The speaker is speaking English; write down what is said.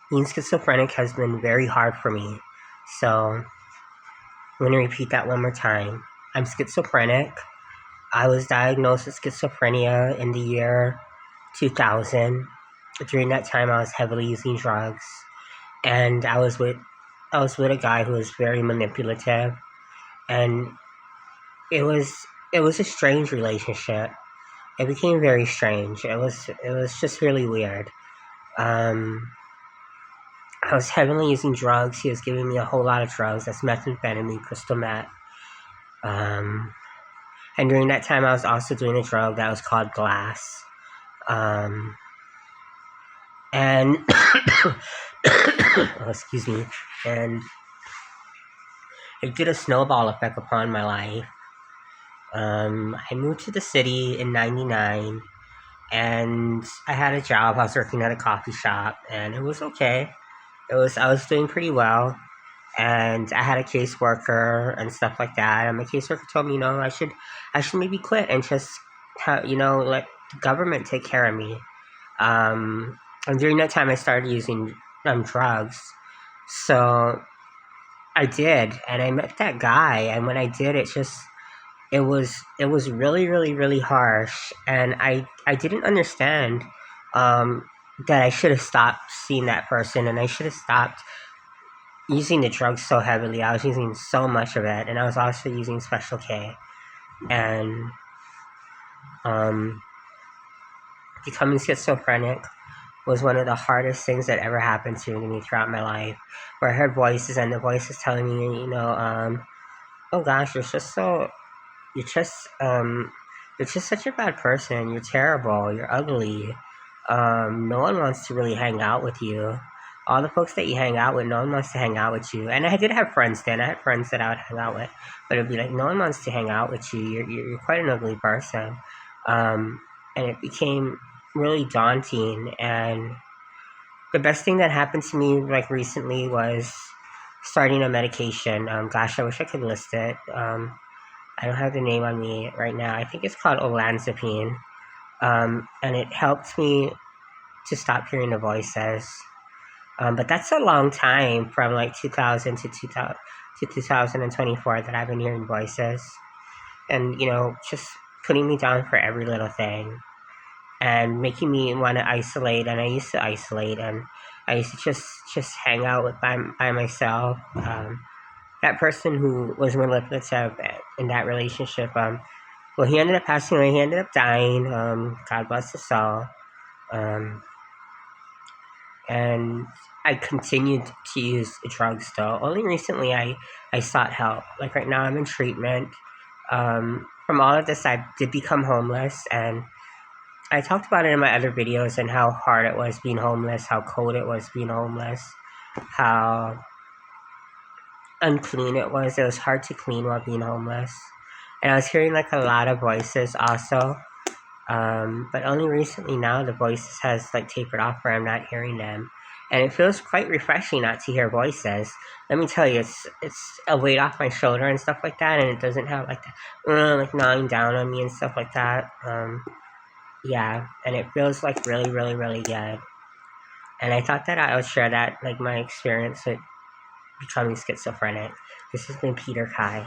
Being schizophrenic has been very hard for me. So I'm going to repeat that one more time. I'm schizophrenic. I was diagnosed with schizophrenia in the year 2000. During that time, I was heavily using drugs, and I was with a guy who was very manipulative, and it was it was a strange relationship. It became very strange. It was just really weird. Um, I was heavily using drugs. He was giving me a whole lot of drugs. That's methamphetamine, crystal meth. Um, and during that time, I was also doing a drug that was called glass. Um, and oh, excuse me. And it did a snowball effect upon my life. I moved to the city in '99, and I had a job. I was working at a coffee shop, and it was okay. I was doing pretty well, and I had a caseworker and stuff like that. And my caseworker told me, I should maybe quit and just let the government take care of me. And during that time, I started using drugs. So I did, and I met that guy. And when I did, it was really, really, really harsh, and I didn't understand um, that I should have stopped seeing that person, and I should have stopped using the drugs so heavily. I was using so much of it, and I was also using Special K. And um, becoming schizophrenic was one of the hardest things that ever happened to me throughout my life. Where I heard voices, and the voices telling me, oh gosh, you're just you're just such a bad person. You're terrible. You're ugly. No one wants to really hang out with you. All the folks that you hang out with, no one wants to hang out with you. And I did have friends then. I had friends that I would hang out with, but it'd be like, no one wants to hang out with you. You're quite an ugly person. Um, and it became really daunting. And the best thing that happened to me like recently was starting a medication. Gosh, I wish I could list it. I don't have the name on me right now. I think it's called olanzapine. And it helped me to stop hearing the voices. But that's a long time from like 2000 to 2000 to 2024 that I've been hearing voices, and just putting me down for every little thing, and making me want to isolate. And I used to isolate, and I used to just hang out by myself. That person who was manipulative in that relationship, well, he ended up passing away. He ended up dying. God bless his soul. Um, and I continued to use drugs though. Only recently I sought help. Like right now I'm in treatment. From all of this I did become homeless, and I talked about it in my other videos and how hard it was being homeless, how cold it was being homeless, how unclean it was. It was hard to clean while being homeless. And I was hearing like a lot of voices also. But only recently now the voices has like tapered off where I'm not hearing them. And it feels quite refreshing not to hear voices. Let me tell you, it's a weight off my shoulder and stuff like that, and it doesn't have like like gnawing down on me and stuff like that. Yeah, and it feels like really, really, really good. And I thought that I would share that, like my experience with becoming schizophrenic. This has been Peter Kai.